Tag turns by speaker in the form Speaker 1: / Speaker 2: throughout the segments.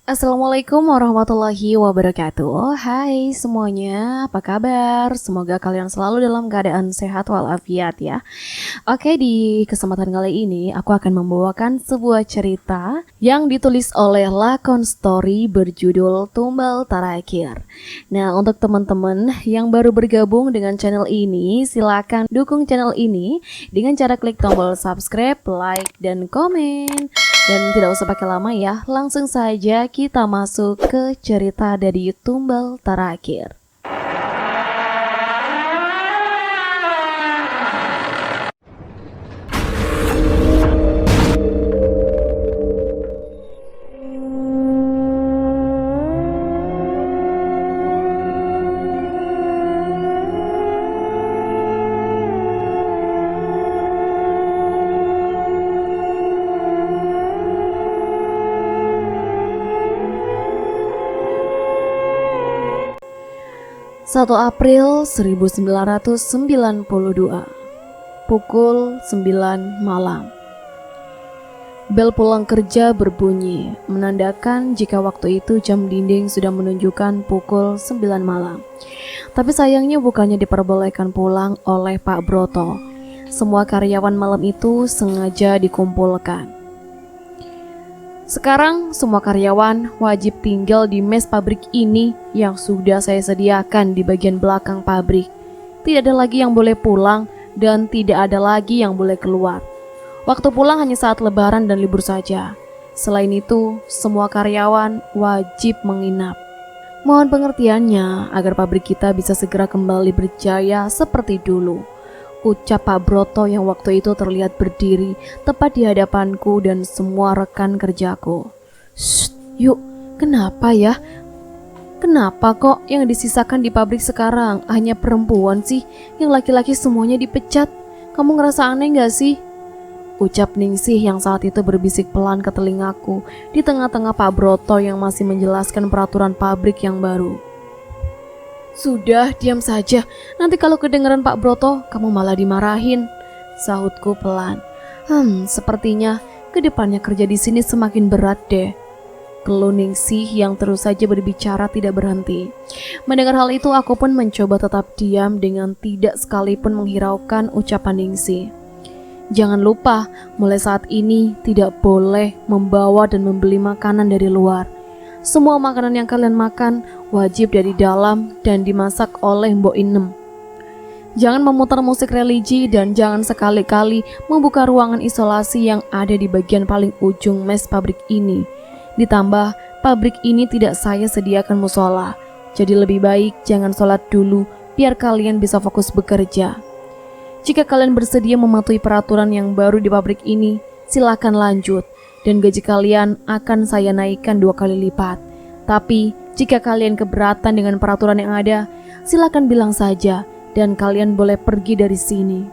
Speaker 1: Assalamualaikum warahmatullahi wabarakatuh. Hai semuanya, apa kabar? Semoga kalian selalu dalam keadaan sehat walafiat ya. Oke, di kesempatan kali ini aku akan membawakan sebuah cerita yang ditulis oleh Lakon Story berjudul Tumbal Tarakhir. Nah, untuk teman-teman yang baru bergabung dengan channel ini, silakan dukung channel ini dengan cara klik tombol subscribe, like, dan komen. Dan tidak usah pakai lama ya, langsung saja kita masuk ke cerita dari Tumbal Tarakhir. Satu April 1992, pukul 9 malam. Bel pulang kerja berbunyi, menandakan jika waktu itu jam dinding sudah menunjukkan pukul 9 malam. Tapi sayangnya bukannya diperbolehkan pulang oleh Pak Broto. Semua karyawan malam itu sengaja dikumpulkan. Sekarang semua karyawan wajib tinggal di mes pabrik ini yang sudah saya sediakan di bagian belakang pabrik. Tidak ada lagi yang boleh pulang dan tidak ada lagi yang boleh keluar. Waktu pulang hanya saat lebaran dan libur saja. Selain itu, semua karyawan wajib menginap. Mohon pengertiannya agar pabrik kita bisa segera kembali berjaya seperti dulu, ucap Pak Broto yang waktu itu terlihat berdiri tepat di hadapanku dan semua rekan kerjaku. Shh, yuk, kenapa ya? Kenapa kok yang disisakan di pabrik sekarang hanya perempuan sih? Yang laki-laki semuanya dipecat. Kamu ngerasa aneh gak sih? Ucap Ningsih yang saat itu berbisik pelan ke telingaku di tengah-tengah Pak Broto yang masih menjelaskan peraturan pabrik yang baru. Sudah, diam saja. Nanti kalau kedengaran Pak Broto, kamu malah dimarahin, sahutku pelan. Sepertinya kedepannya kerja di sini semakin berat deh. Keluh Ningsih yang terus saja berbicara tidak berhenti. Mendengar hal itu, aku pun mencoba tetap diam dengan tidak sekalipun menghiraukan ucapan Ningsih. Jangan lupa, mulai saat ini tidak boleh membawa dan membeli makanan dari luar. Semua makanan yang kalian makan wajib dari dalam dan dimasak oleh Mbok Inem. Jangan memutar musik religi dan jangan sekali-kali membuka ruangan isolasi yang ada di bagian paling ujung mes pabrik ini. Ditambah, pabrik ini tidak saya sediakan musola. Jadi lebih baik jangan sholat dulu biar kalian bisa fokus bekerja. Jika kalian bersedia mematuhi peraturan yang baru di pabrik ini, silakan lanjut. Dan gaji kalian akan saya naikkan 2 kali lipat. Tapi jika kalian keberatan dengan peraturan yang ada, silakan bilang saja dan kalian boleh pergi dari sini,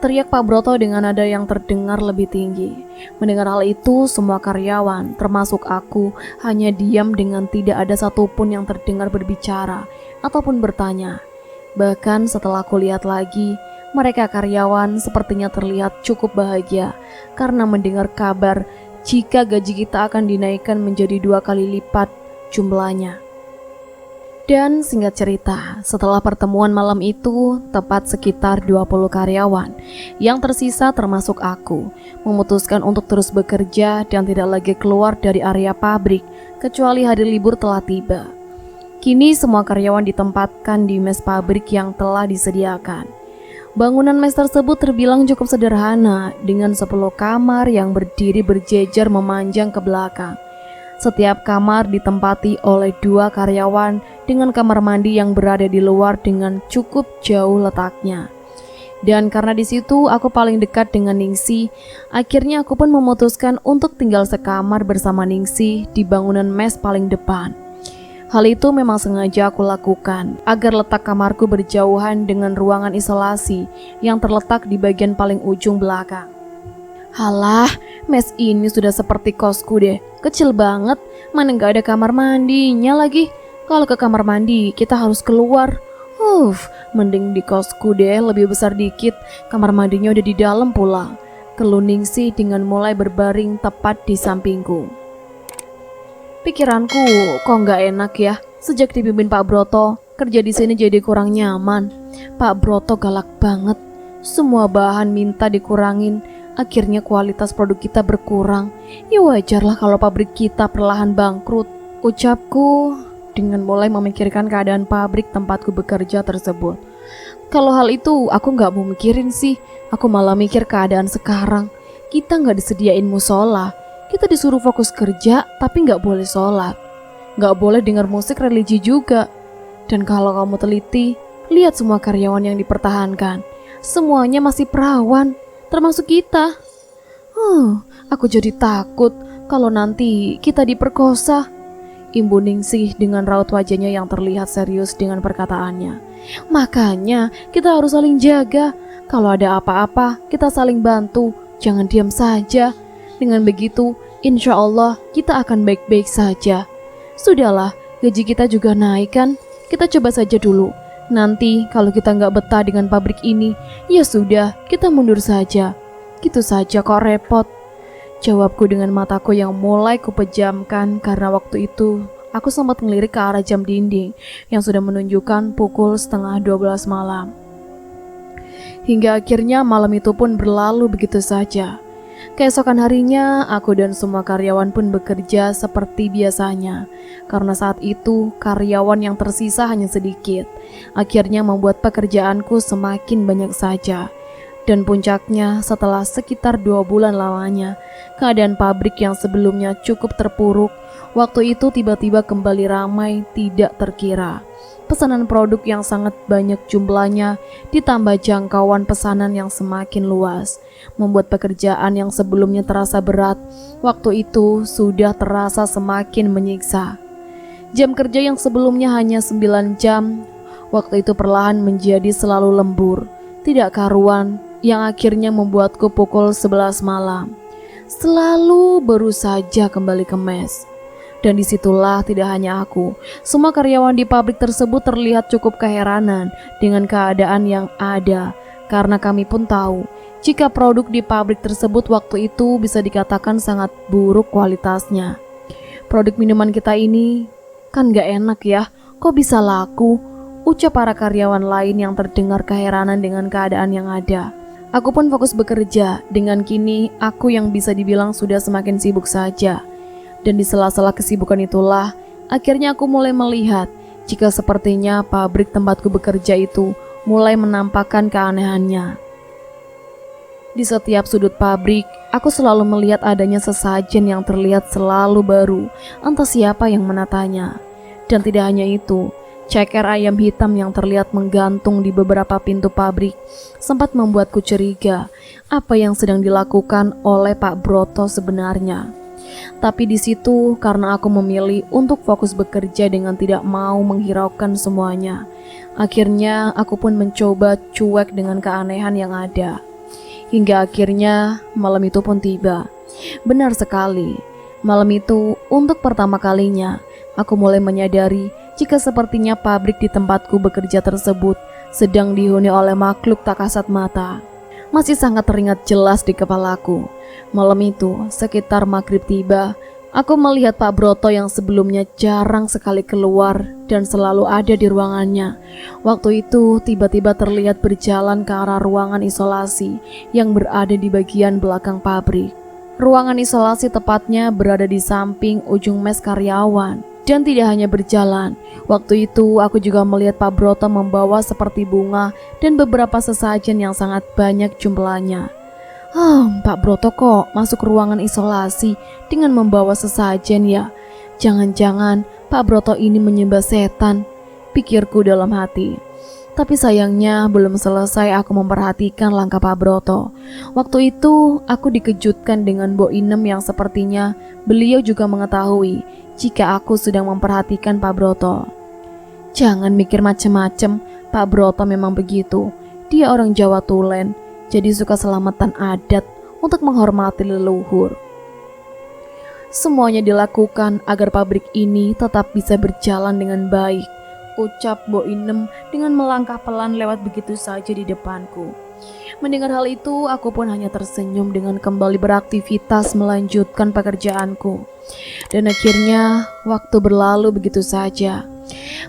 Speaker 1: teriak Pak Broto dengan nada yang terdengar lebih tinggi. Mendengar hal itu, semua karyawan, termasuk aku, hanya diam dengan tidak ada satupun yang terdengar berbicara ataupun bertanya. Bahkan setelah aku lihat lagi, mereka karyawan sepertinya terlihat cukup bahagia karena mendengar kabar jika gaji kita akan dinaikkan menjadi 2 kali lipat jumlahnya. Dan singkat cerita, setelah pertemuan malam itu, tepat sekitar 20 karyawan yang tersisa termasuk aku, memutuskan untuk terus bekerja dan tidak lagi keluar dari area pabrik kecuali hari libur telah tiba. Kini semua karyawan ditempatkan di mes pabrik yang telah disediakan. Bangunan mes tersebut terbilang cukup sederhana dengan 10 kamar yang berdiri berjejer memanjang ke belakang. Setiap kamar ditempati oleh 2 karyawan dengan kamar mandi yang berada di luar dengan cukup jauh letaknya. Dan karena di situ aku paling dekat dengan Ningsih, akhirnya aku pun memutuskan untuk tinggal sekamar bersama Ningsih di bangunan mes paling depan. Hal itu memang sengaja aku lakukan agar letak kamarku berjauhan dengan ruangan isolasi yang terletak di bagian paling ujung belakang. Halah, mes ini sudah seperti kosku deh, kecil banget, mana gak ada kamar mandinya lagi. Kalau ke kamar mandi kita harus keluar. Mending di kosku deh, lebih besar dikit, kamar mandinya udah di dalam pula. Keluh Ningsih dengan mulai berbaring tepat di sampingku. Pikiranku kok nggak enak ya. Sejak dipimpin Pak Broto, kerja di sini jadi kurang nyaman. Pak Broto galak banget. Semua bahan minta dikurangin. Akhirnya kualitas produk kita berkurang. Ya wajarlah kalau pabrik kita perlahan bangkrut, ucapku dengan mulai memikirkan keadaan pabrik tempatku bekerja tersebut. Kalau hal itu aku nggak mau mikirin sih. Aku malah mikir keadaan sekarang. Kita nggak disediain musola. Kita disuruh fokus kerja, tapi nggak boleh sholat. Nggak boleh dengar musik religi juga. Dan kalau kamu teliti, lihat semua karyawan yang dipertahankan. Semuanya masih perawan, termasuk kita. Aku jadi takut kalau nanti kita diperkosa. Imbu Ningsih dengan raut wajahnya yang terlihat serius dengan perkataannya. Makanya kita harus saling jaga. Kalau ada apa-apa, kita saling bantu. Jangan diam saja. Dengan begitu, insya Allah kita akan baik-baik saja. Sudahlah, gaji kita juga naik kan? Kita coba saja dulu. Nanti kalau kita nggak betah dengan pabrik ini, ya sudah, kita mundur saja. Gitu saja kok repot. Jawabku dengan mataku yang mulai kupejamkan karena waktu itu aku sempat ngelirik ke arah jam dinding yang sudah menunjukkan pukul 11:30 malam. Hingga akhirnya malam itu pun berlalu begitu saja. Keesokan harinya, aku dan semua karyawan pun bekerja seperti biasanya. Karena saat itu, karyawan yang tersisa hanya sedikit. Akhirnya membuat pekerjaanku semakin banyak saja. Dan puncaknya, setelah sekitar 2 bulan lamanya, keadaan pabrik yang sebelumnya cukup terpuruk, waktu itu tiba-tiba kembali ramai tidak terkira. Pesanan produk yang sangat banyak jumlahnya, ditambah jangkauan pesanan yang semakin luas, membuat pekerjaan yang sebelumnya terasa berat, waktu itu sudah terasa semakin menyiksa. Jam kerja yang sebelumnya hanya 9 jam, waktu itu perlahan menjadi selalu lembur, tidak karuan, yang akhirnya membuatku pukul 11 malam. Selalu baru saja kembali ke mes. Dan disitulah tidak hanya aku, semua karyawan di pabrik tersebut terlihat cukup keheranan dengan keadaan yang ada. Karena kami pun tahu, jika produk di pabrik tersebut waktu itu bisa dikatakan sangat buruk kualitasnya. Produk minuman kita ini kan gak enak ya, kok bisa laku? Ucap para karyawan lain yang terdengar keheranan dengan keadaan yang ada. Aku pun fokus bekerja, dengan kini aku yang bisa dibilang sudah semakin sibuk saja. Dan di sela-sela kesibukan itulah, akhirnya aku mulai melihat jika sepertinya pabrik tempatku bekerja itu mulai menampakkan keanehannya. Di setiap sudut pabrik, aku selalu melihat adanya sesajen yang terlihat selalu baru, entah siapa yang menatanya. Dan tidak hanya itu, ceker ayam hitam yang terlihat menggantung di beberapa pintu pabrik sempat membuatku curiga apa yang sedang dilakukan oleh Pak Broto sebenarnya. Tapi di situ karena aku memilih untuk fokus bekerja dengan tidak mau menghiraukan semuanya. Akhirnya aku pun mencoba cuek dengan keanehan yang ada. Hingga akhirnya malam itu pun tiba. Benar sekali, malam itu untuk pertama kalinya aku mulai menyadari jika sepertinya pabrik di tempatku bekerja tersebut sedang dihuni oleh makhluk tak kasat mata. Masih sangat teringat jelas di kepalaku. Malam itu, sekitar maghrib tiba, aku melihat Pak Broto yang sebelumnya jarang sekali keluar dan selalu ada di ruangannya. Waktu itu, tiba-tiba terlihat berjalan ke arah ruangan isolasi yang berada di bagian belakang pabrik. Ruangan isolasi tepatnya berada di samping ujung mes karyawan. Dan tidak hanya berjalan, waktu itu aku juga melihat Pak Broto membawa seperti bunga dan beberapa sesajen yang sangat banyak jumlahnya. Pak Broto kok masuk ruangan isolasi dengan membawa sesajen ya? Jangan-jangan Pak Broto ini menyembah setan, pikirku dalam hati. Tapi sayangnya belum selesai aku memperhatikan langkah Pak Broto. Waktu itu aku dikejutkan dengan Mbok Inem yang sepertinya beliau juga mengetahui jika aku sedang memperhatikan Pak Broto. Jangan mikir macem-macem, Pak Broto memang begitu. Dia orang Jawa Tulen, jadi suka selamatan adat untuk menghormati leluhur. Semuanya dilakukan agar pabrik ini tetap bisa berjalan dengan baik, ucap Mbok Inem dengan melangkah pelan lewat begitu saja di depanku. Mendengar hal itu, aku pun hanya tersenyum dengan kembali beraktivitas melanjutkan pekerjaanku. Dan akhirnya, waktu berlalu begitu saja.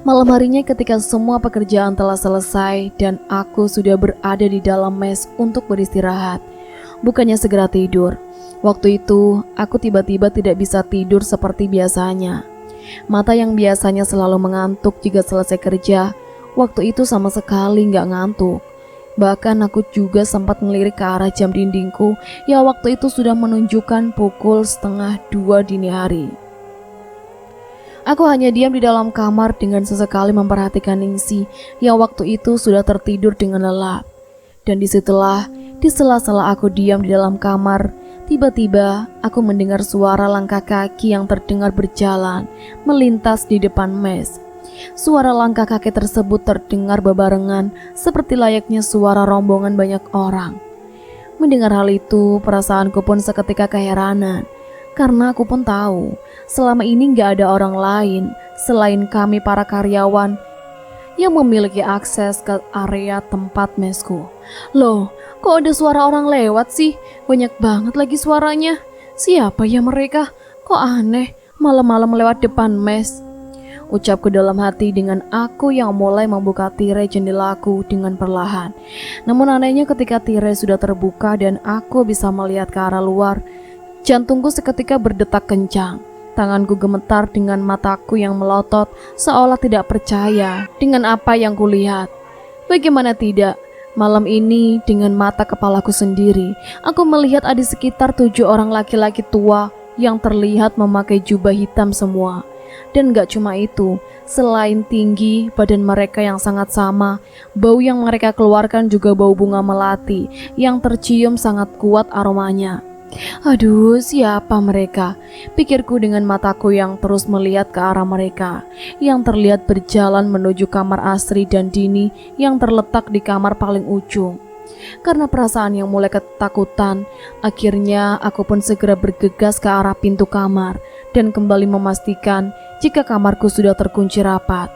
Speaker 1: Malam harinya ketika semua pekerjaan telah selesai dan aku sudah berada di dalam mes untuk beristirahat. Bukannya segera tidur. Waktu itu, aku tiba-tiba tidak bisa tidur seperti biasanya. Mata yang biasanya selalu mengantuk jika selesai kerja, waktu itu sama sekali nggak ngantuk. Bahkan aku juga sempat melirik ke arah jam dindingku yang waktu itu sudah menunjukkan pukul 1:30 dini hari. Aku hanya diam di dalam kamar dengan sesekali memperhatikan Ningsih yang waktu itu sudah tertidur dengan lelap. Dan disitulah, di sela-sela aku diam di dalam kamar, tiba-tiba aku mendengar suara langkah kaki yang terdengar berjalan melintas di depan mes. Suara langkah kaki tersebut terdengar bebarengan seperti layaknya suara rombongan banyak orang. Mendengar hal itu, perasaanku pun seketika keheranan. Karena aku pun tahu, selama ini gak ada orang lain selain kami para karyawan yang memiliki akses ke area tempat mesku. Loh, kok ada suara orang lewat sih? Banyak banget lagi suaranya. Siapa ya mereka? Kok aneh, malam-malam lewat depan mes? Ucapku dalam hati dengan aku yang mulai membuka tirai jendelaku dengan perlahan. Namun anehnya ketika tirai sudah terbuka dan aku bisa melihat ke arah luar, jantungku seketika berdetak kencang. Tanganku gemetar dengan mataku yang melotot seolah tidak percaya dengan apa yang kulihat. Bagaimana tidak, malam ini dengan mata kepalaku sendiri, aku melihat ada sekitar 7 orang laki-laki tua yang terlihat memakai jubah hitam semua. Dan gak cuma itu, selain tinggi, badan mereka yang sangat sama, bau yang mereka keluarkan juga bau bunga melati yang tercium sangat kuat aromanya. Aduh, siapa mereka? Pikirku dengan mataku yang terus melihat ke arah mereka, yang terlihat berjalan menuju kamar Asri dan Dini yang terletak di kamar paling ujung. Karena perasaan yang mulai ketakutan, akhirnya aku pun segera bergegas ke arah pintu kamar dan kembali memastikan jika kamarku sudah terkunci rapat.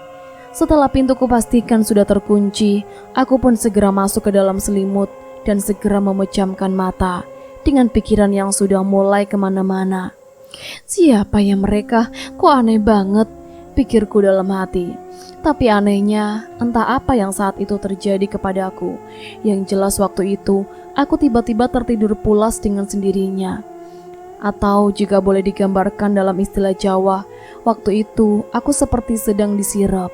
Speaker 1: Setelah pintuku pastikan sudah terkunci, aku pun segera masuk ke dalam selimut dan segera memejamkan mata dengan pikiran yang sudah mulai kemana-mana. Siapa ya mereka? Kok aneh banget, pikirku dalam hati. Tapi anehnya, entah apa yang saat itu terjadi kepadaku. Yang jelas waktu itu, aku tiba-tiba tertidur pulas dengan sendirinya. Atau jika boleh digambarkan dalam istilah Jawa, waktu itu aku seperti sedang disirap.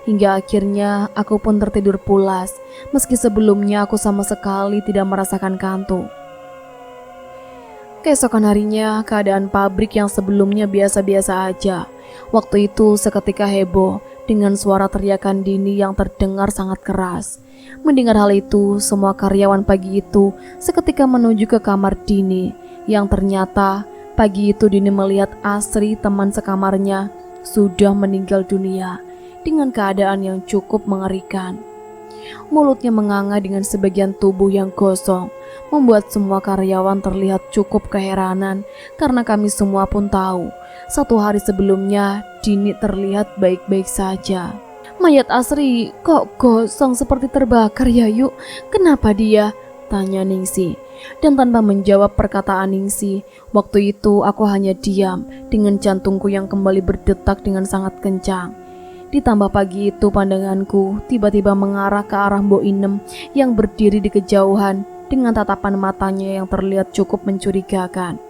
Speaker 1: Hingga akhirnya aku pun tertidur pulas, meski sebelumnya aku sama sekali tidak merasakan kantuk. Keesokan harinya, keadaan pabrik yang sebelumnya biasa-biasa aja. Waktu itu seketika heboh dengan suara teriakan Dini yang terdengar sangat keras. Mendengar hal itu, semua karyawan pagi itu seketika menuju ke kamar Dini, yang ternyata pagi itu Dini melihat Asri, teman sekamarnya, sudah meninggal dunia dengan keadaan yang cukup mengerikan. Mulutnya menganga dengan sebagian tubuh yang gosong, membuat semua karyawan terlihat cukup keheranan karena kami semua pun tahu, 1 hari sebelumnya Dini terlihat baik-baik saja. Mayat Asri kok gosong seperti terbakar ya Yuk? Kenapa dia? Tanya Ningsih. Dan tanpa menjawab perkataan Ningsih, waktu itu aku hanya diam dengan jantungku yang kembali berdetak dengan sangat kencang. Ditambah pagi itu pandanganku tiba-tiba mengarah ke arah Mbok Inem yang berdiri di kejauhan dengan tatapan matanya yang terlihat cukup mencurigakan.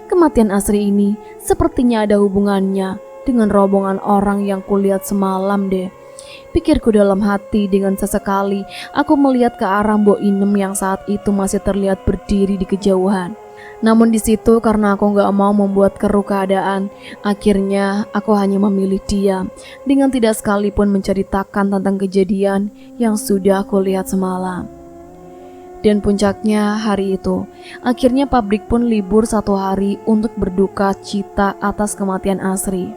Speaker 1: Kematian Asri ini sepertinya ada hubungannya dengan rombongan orang yang kulihat semalam deh. Pikirku dalam hati dengan sesekali aku melihat ke arah Mbok Inem yang saat itu masih terlihat berdiri di kejauhan. Namun di situ karena aku gak mau membuat keruh keadaan, akhirnya aku hanya memilih diam dengan tidak sekalipun menceritakan tentang kejadian yang sudah aku lihat semalam. Dan puncaknya hari itu, akhirnya pabrik pun libur 1 hari untuk berduka cita atas kematian Asri.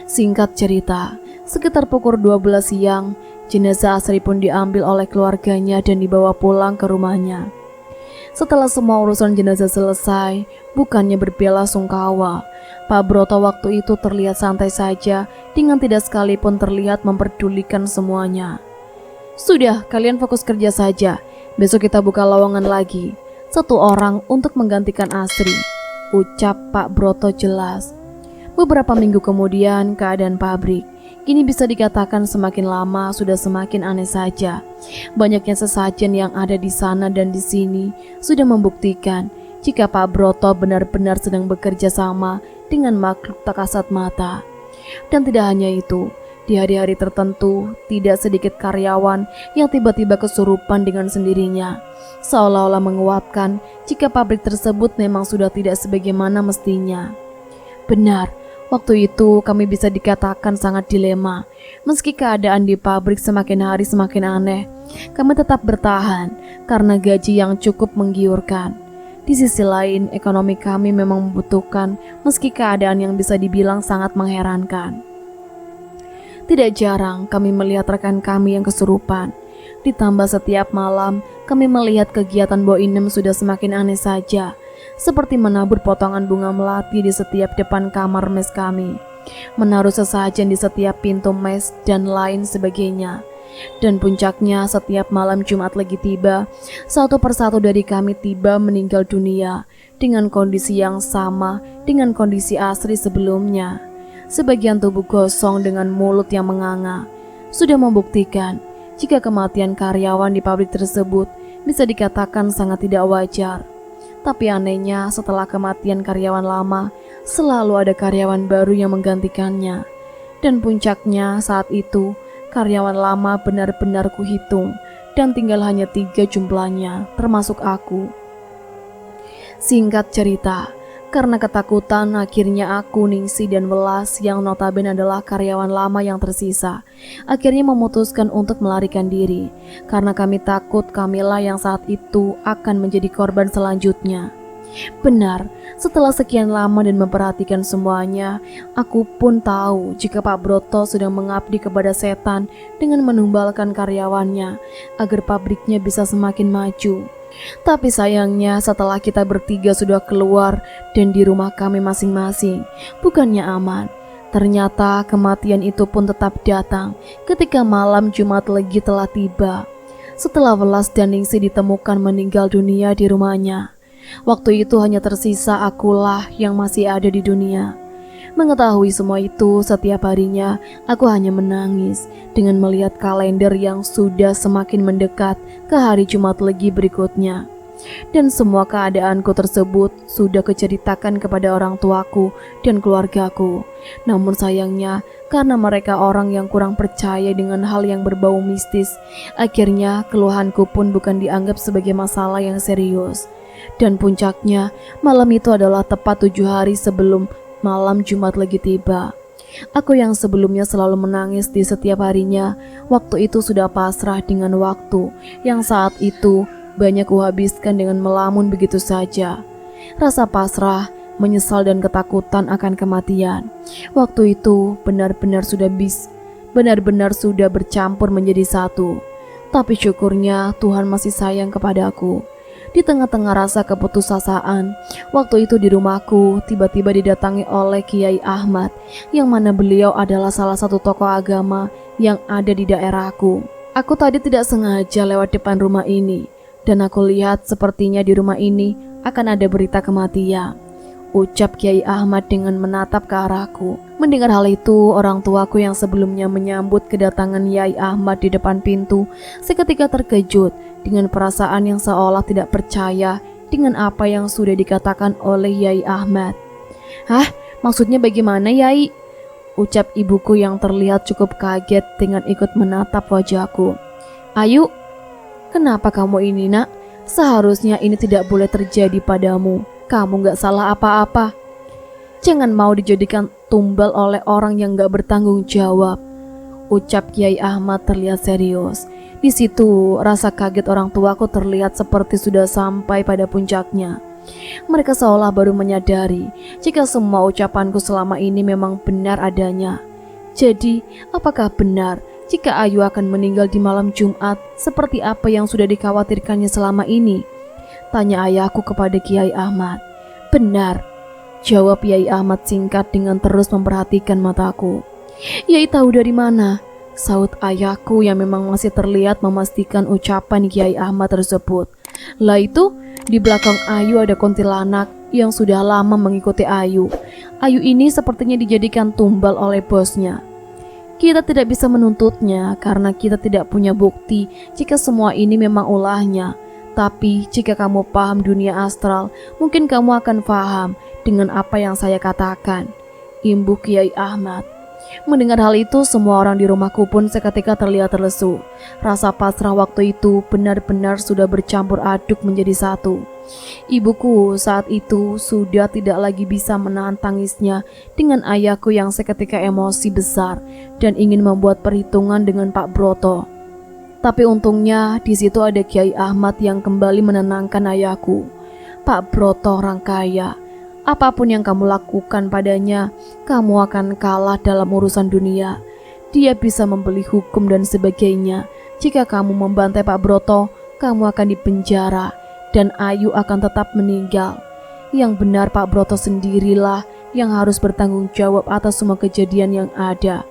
Speaker 1: Singkat cerita, sekitar pukul 12 siang, jenazah Asri pun diambil oleh keluarganya dan dibawa pulang ke rumahnya. Setelah semua urusan jenazah selesai, bukannya berbelasungkawa, Pak Broto waktu itu terlihat santai saja dengan tidak sekalipun terlihat memperdulikan semuanya. Sudah, kalian fokus kerja saja. Besok kita buka lowongan lagi, 1 orang untuk menggantikan Asri, ucap Pak Broto jelas. Beberapa minggu kemudian keadaan pabrik kini bisa dikatakan semakin lama sudah semakin aneh saja. Banyaknya sesajen yang ada di sana dan di sini sudah membuktikan jika Pak Broto benar-benar sedang bekerja sama dengan makhluk tak kasat mata. Dan tidak hanya itu, di hari-hari tertentu tidak sedikit karyawan yang tiba-tiba kesurupan dengan sendirinya, seolah-olah menguatkan jika pabrik tersebut memang sudah tidak sebagaimana mestinya. Benar, waktu itu kami bisa dikatakan sangat dilema. Meski keadaan di pabrik semakin hari semakin aneh, kami tetap bertahan karena gaji yang cukup menggiurkan. Di sisi lain, ekonomi kami memang membutuhkan meski keadaan yang bisa dibilang sangat mengherankan. Tidak jarang kami melihat rekan kami yang kesurupan. Ditambah setiap malam kami melihat kegiatan Boinem sudah semakin aneh saja, seperti menabur potongan bunga melati di setiap depan kamar mes kami, menaruh sesajen di setiap pintu mes, dan lain sebagainya. Dan puncaknya setiap malam Jumat lagi tiba, 1 persatu dari kami tiba meninggal dunia dengan kondisi yang sama dengan kondisi Asri sebelumnya. Sebagian tubuh gosong dengan mulut yang menganga, sudah membuktikan jika kematian karyawan di pabrik tersebut bisa dikatakan sangat tidak wajar. Tapi anehnya setelah kematian karyawan lama, selalu ada karyawan baru yang menggantikannya. Dan puncaknya saat itu, karyawan lama benar-benar kuhitung dan tinggal hanya 3 jumlahnya, termasuk aku. Singkat cerita, karena ketakutan akhirnya aku, Ningsi, dan Welas yang notabene adalah karyawan lama yang tersisa akhirnya memutuskan untuk melarikan diri karena kami takut Kamila yang saat itu akan menjadi korban selanjutnya. Benar, setelah sekian lama dan memperhatikan semuanya, aku pun tahu jika Pak Broto sedang mengabdi kepada setan dengan menumbalkan karyawannya agar pabriknya bisa semakin maju. Tapi sayangnya setelah kita bertiga sudah keluar dan di rumah kami masing-masing, bukannya aman, ternyata kematian itu pun tetap datang ketika malam Jumat Legi telah tiba. Setelah Welas dan Ningsi ditemukan meninggal dunia di rumahnya, waktu itu hanya tersisa akulah yang masih ada di dunia. Mengetahui semua itu, setiap harinya aku hanya menangis dengan melihat kalender yang sudah semakin mendekat ke hari Jumat Legi berikutnya. Dan semua keadaanku tersebut sudah kuceritakan kepada orang tuaku dan keluargaku. Namun sayangnya, karena mereka orang yang kurang percaya dengan hal yang berbau mistis, akhirnya keluhanku pun bukan dianggap sebagai masalah yang serius. Dan puncaknya, malam itu adalah tepat 7 hari sebelum malam Jumat Legi tiba. Aku yang sebelumnya selalu menangis di setiap harinya, waktu itu sudah pasrah dengan waktu yang saat itu banyak kuhabiskan dengan melamun begitu saja. Rasa pasrah, menyesal dan ketakutan akan kematian waktu itu benar-benar sudah bercampur menjadi satu. Tapi syukurnya Tuhan masih sayang kepadaku. Di tengah-tengah rasa keputusasaan, waktu itu di rumahku tiba-tiba didatangi oleh Kiai Ahmad, yang mana beliau adalah salah satu tokoh agama yang ada di daerahku. Aku tadi tidak sengaja lewat depan rumah ini, dan aku lihat sepertinya di rumah ini akan ada berita kematian, ucap Kiai Ahmad dengan menatap ke arahku. Mendengar hal itu, orang tuaku yang sebelumnya menyambut kedatangan Yai Ahmad di depan pintu seketika terkejut dengan perasaan yang seolah tidak percaya dengan apa yang sudah dikatakan oleh Yai Ahmad. "Hah? Maksudnya bagaimana, Yai?" ucap ibuku yang terlihat cukup kaget dengan ikut menatap wajahku. "Ayu, kenapa kamu ini, nak? Seharusnya ini tidak boleh terjadi padamu. Kamu gak salah apa-apa. Jangan mau dijadikan tumbal oleh orang yang gak bertanggung jawab," ucap Kiai Ahmad terlihat serius. Di situ rasa kaget orang tuaku terlihat seperti sudah sampai pada puncaknya. Mereka seolah baru menyadari jika semua ucapanku selama ini memang benar adanya. Jadi, apakah benar jika Ayu akan meninggal di malam Jumat seperti apa yang sudah dikhawatirkannya selama ini? Tanya ayahku kepada Kiai Ahmad. "Benar," jawab Kiai Ahmad singkat dengan terus memperhatikan mataku. "Yai tahu dari mana?" Saut ayahku yang memang masih terlihat memastikan ucapan Kiai Ahmad tersebut. Lah itu, di belakang Ayu ada kuntilanak yang sudah lama mengikuti Ayu. Ayu ini sepertinya dijadikan tumbal oleh bosnya. Kita tidak bisa menuntutnya karena kita tidak punya bukti jika semua ini memang ulahnya. Tapi jika kamu paham dunia astral, mungkin kamu akan paham dengan apa yang saya katakan. Imbuh Kiai Ahmad. Mendengar hal itu, semua orang di rumahku pun seketika terlihat terlesu. Rasa pasrah waktu itu benar-benar sudah bercampur aduk menjadi satu. Ibuku saat itu sudah tidak lagi bisa menahan tangisnya dengan ayahku yang seketika emosi besar dan ingin membuat perhitungan dengan Pak Broto. Tapi untungnya di situ ada Kiai Ahmad yang kembali menenangkan ayahku. Pak Broto orang kaya. Apapun yang kamu lakukan padanya, kamu akan kalah dalam urusan dunia. Dia bisa membeli hukum dan sebagainya. Jika kamu membantai Pak Broto, kamu akan dipenjara dan Ayu akan tetap meninggal. Yang benar Pak Broto sendirilah yang harus bertanggung jawab atas semua kejadian yang ada.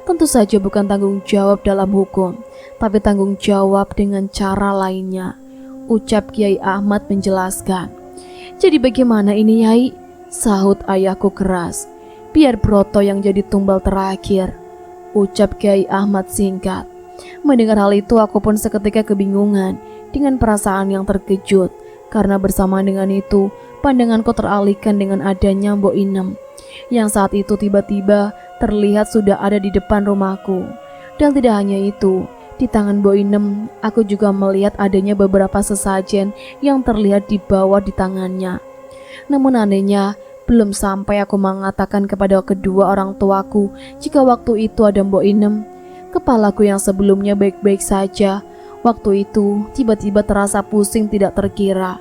Speaker 1: Tentu saja bukan tanggung jawab dalam hukum, tapi tanggung jawab dengan cara lainnya, ucap Kiai Ahmad menjelaskan. Jadi bagaimana ini Yai? Sahut ayahku keras. Biar Broto yang jadi tumbal terakhir, ucap Kiai Ahmad singkat. Mendengar hal itu aku pun seketika kebingungan dengan perasaan yang terkejut. Karena bersamaan dengan itu pandanganku teralihkan dengan adanya Mbok Inem yang saat itu tiba-tiba terlihat sudah ada di depan rumahku. Dan tidak hanya itu, di tangan Mbok Inem, aku juga melihat adanya beberapa sesajen yang terlihat di bawah di tangannya. Namun anehnya, belum sampai aku mengatakan kepada kedua orang tuaku jika waktu itu ada Mbok Inem. Kepalaku yang sebelumnya baik-baik saja, waktu itu tiba-tiba terasa pusing tidak terkira.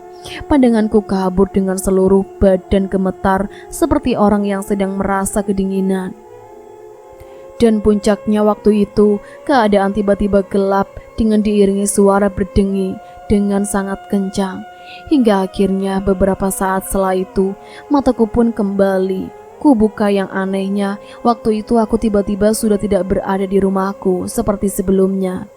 Speaker 1: Pandanganku kabur dengan seluruh badan gemetar seperti orang yang sedang merasa kedinginan. Dan puncaknya waktu itu, keadaan tiba-tiba gelap dengan diiringi suara berdengi dengan sangat kencang. Hingga akhirnya beberapa saat setelah itu, mataku pun kembali. Kubuka yang anehnya, waktu itu aku tiba-tiba sudah tidak berada di rumahku seperti sebelumnya.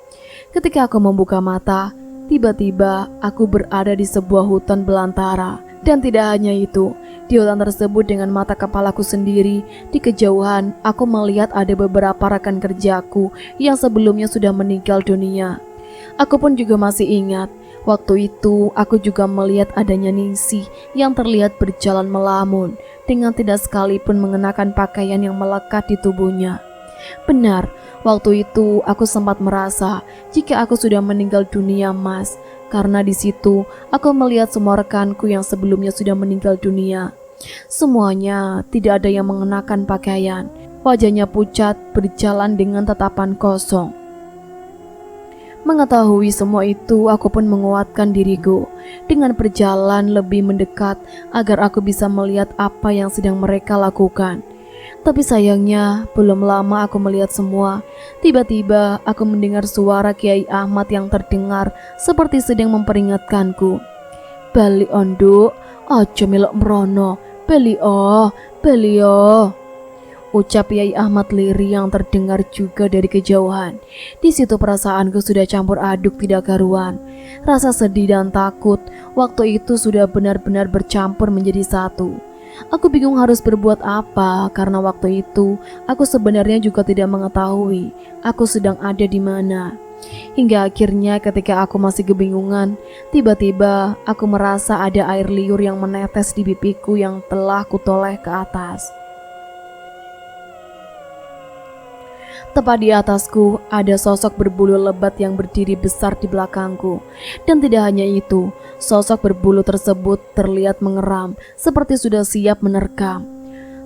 Speaker 1: Ketika aku membuka mata, tiba-tiba aku berada di sebuah hutan belantara. Dan tidak hanya itu, di hutan tersebut dengan mata kepalaku sendiri, di kejauhan aku melihat ada beberapa rekan kerjaku yang sebelumnya sudah meninggal dunia. Aku pun juga masih ingat, waktu itu aku juga melihat adanya Ningsih yang terlihat berjalan melamun dengan tidak sekalipun mengenakan pakaian yang melekat di tubuhnya. Benar, waktu itu aku sempat merasa jika aku sudah meninggal dunia, Mas. Karena di situ aku melihat semua rekanku yang sebelumnya sudah meninggal dunia. Semuanya tidak ada yang mengenakan pakaian. Wajahnya pucat, berjalan dengan tatapan kosong. Mengetahui semua itu, aku pun menguatkan diriku dengan berjalan lebih mendekat agar aku bisa melihat apa yang sedang mereka lakukan. Tapi sayangnya, belum lama aku melihat semua. Tiba-tiba aku mendengar suara Kiai Ahmad yang terdengar seperti sedang memperingatkanku. Bali onduk, ojo melok merono, bali oh, ucap Kiai Ahmad lirih yang terdengar juga dari kejauhan. Di situ perasaanku sudah campur aduk tidak karuan. Rasa sedih dan takut waktu itu sudah benar-benar bercampur menjadi satu. Aku bingung harus berbuat apa karena waktu itu aku sebenarnya juga tidak mengetahui aku sedang ada di mana. Hingga akhirnya ketika aku masih kebingungan, tiba-tiba aku merasa ada air liur yang menetes di pipiku yang telah kutoleh ke atas. Tepat di atasku ada sosok berbulu lebat yang berdiri besar di belakangku. Dan tidak hanya itu, sosok berbulu tersebut terlihat mengeram seperti sudah siap menerkam.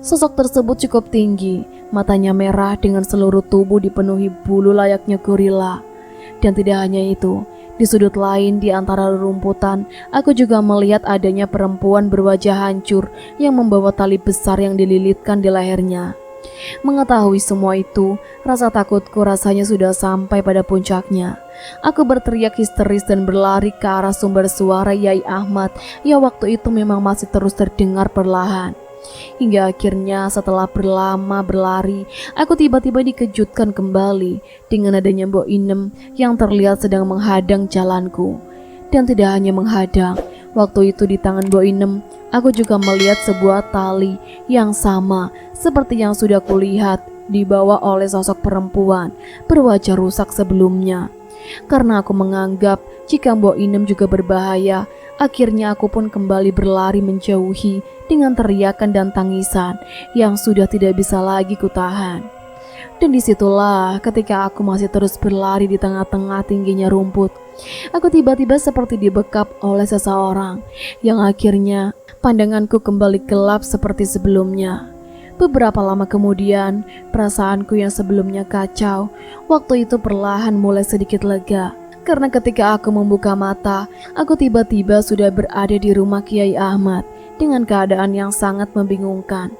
Speaker 1: Sosok tersebut cukup tinggi, matanya merah dengan seluruh tubuh dipenuhi bulu layaknya gorila. Dan tidak hanya itu, di sudut lain di antara rerumputan, aku juga melihat adanya perempuan berwajah hancur yang membawa tali besar yang dililitkan di lehernya. Mengetahui semua itu, rasa takutku rasanya sudah sampai pada puncaknya. Aku berteriak histeris dan berlari ke arah sumber suara Yai Ahmad yang waktu itu memang masih terus terdengar perlahan. Hingga akhirnya setelah berlama berlari, aku tiba-tiba dikejutkan kembali dengan adanya Mbok Inem yang terlihat sedang menghadang jalanku. Dan tidak hanya menghadang, waktu itu di tangan Mbok Inem, aku juga melihat sebuah tali yang sama seperti yang sudah kulihat dibawa oleh sosok perempuan berwajah rusak sebelumnya. Karena aku menganggap jika Mbok Inem juga berbahaya, akhirnya aku pun kembali berlari menjauhi dengan teriakan dan tangisan yang sudah tidak bisa lagi kutahan. Dan disitulah ketika aku masih terus berlari di tengah-tengah tingginya rumput, aku tiba-tiba seperti dibekap oleh seseorang yang akhirnya pandanganku kembali gelap seperti sebelumnya. Beberapa lama kemudian, perasaanku yang sebelumnya kacau, waktu itu perlahan mulai sedikit lega. Karena ketika aku membuka mata, aku tiba-tiba sudah berada di rumah Kiai Ahmad dengan keadaan yang sangat membingungkan.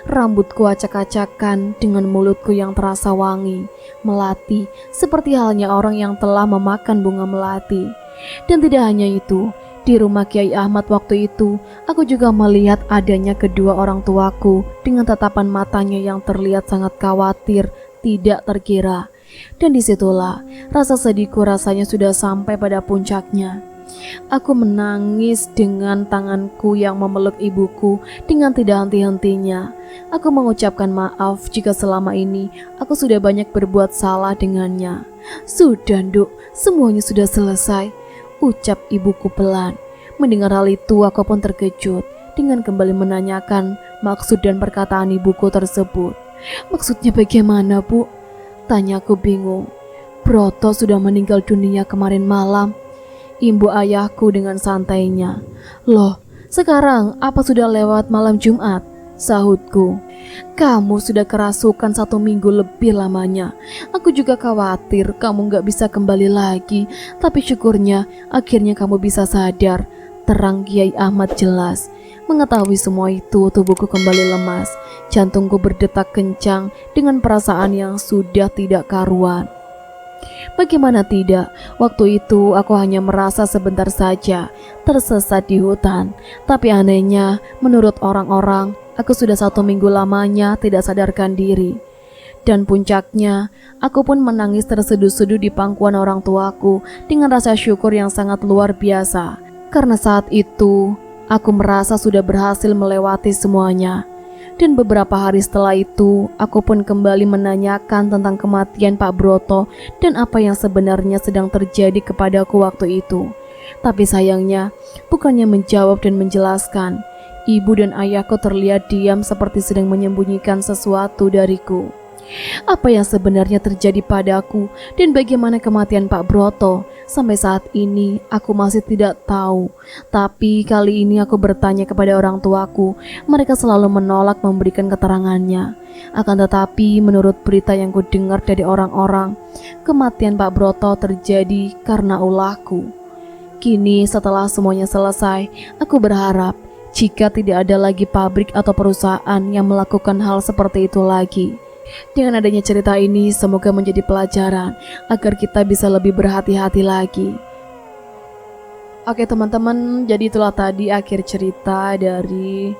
Speaker 1: Rambutku acak-acakan dengan mulutku yang terasa wangi, melati, seperti halnya orang yang telah memakan bunga melati. Dan tidak hanya itu, di rumah Kiai Ahmad waktu itu, aku juga melihat adanya kedua orang tuaku dengan tatapan matanya yang terlihat sangat khawatir, tidak terkira. Dan disitulah rasa sedihku rasanya sudah sampai pada puncaknya. Aku menangis dengan tanganku yang memeluk ibuku dengan tidak henti-hentinya. Aku mengucapkan maaf jika selama ini aku sudah banyak berbuat salah dengannya. Sudah, Nduk, semuanya sudah selesai, ucap ibuku pelan. Mendengar hal itu, aku pun terkejut dengan kembali menanyakan maksud dan perkataan ibuku tersebut. Maksudnya bagaimana, Bu? Tanyaku bingung. Broto sudah meninggal dunia kemarin malam, imbu ayahku dengan santainya. Loh, sekarang apa sudah lewat malam Jumat? Sahutku. Kamu sudah kerasukan 1 minggu lebih lamanya. Aku juga khawatir kamu gak bisa kembali lagi. Tapi syukurnya akhirnya kamu bisa sadar, terang Kiai Ahmad jelas. Mengetahui semua itu, tubuhku kembali lemas. Jantungku berdetak kencang dengan perasaan yang sudah tidak karuan. Bagaimana tidak, waktu itu aku hanya merasa sebentar saja tersesat di hutan. Tapi anehnya, menurut orang-orang, aku sudah 1 minggu lamanya tidak sadarkan diri. Dan puncaknya, aku pun menangis terseduh-seduh di pangkuan orang tuaku dengan rasa syukur yang sangat luar biasa. Karena saat itu, aku merasa sudah berhasil melewati semuanya. Dan beberapa hari setelah itu, aku pun kembali menanyakan tentang kematian Pak Broto dan apa yang sebenarnya sedang terjadi kepadaku waktu itu. Tapi sayangnya, bukannya menjawab dan menjelaskan, ibu dan ayahku terlihat diam seperti sedang menyembunyikan sesuatu dariku. Apa yang sebenarnya terjadi padaku dan bagaimana kematian Pak Broto? Sampai saat ini aku masih tidak tahu. Tapi kali ini aku bertanya kepada orang tuaku. Mereka selalu menolak memberikan keterangannya. Akan tetapi menurut berita yang kudengar dari orang-orang, kematian Pak Broto terjadi karena ulahku. Kini setelah semuanya selesai, aku berharap jika tidak ada lagi pabrik atau perusahaan yang melakukan hal seperti itu lagi. Dengan adanya cerita ini, semoga menjadi pelajaran agar kita bisa lebih berhati-hati lagi. Oke teman-teman, jadi itulah tadi akhir cerita dari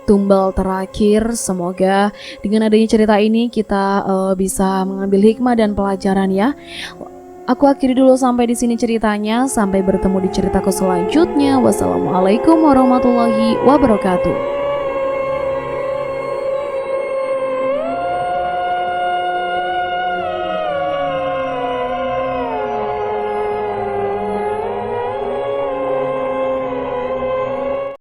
Speaker 1: Tumbal Terakhir. Semoga dengan adanya cerita ini kita bisa mengambil hikmah dan pelajaran ya. Aku akhiri dulu sampai di sini ceritanya. Sampai bertemu di ceritaku selanjutnya. Wassalamualaikum warahmatullahi wabarakatuh.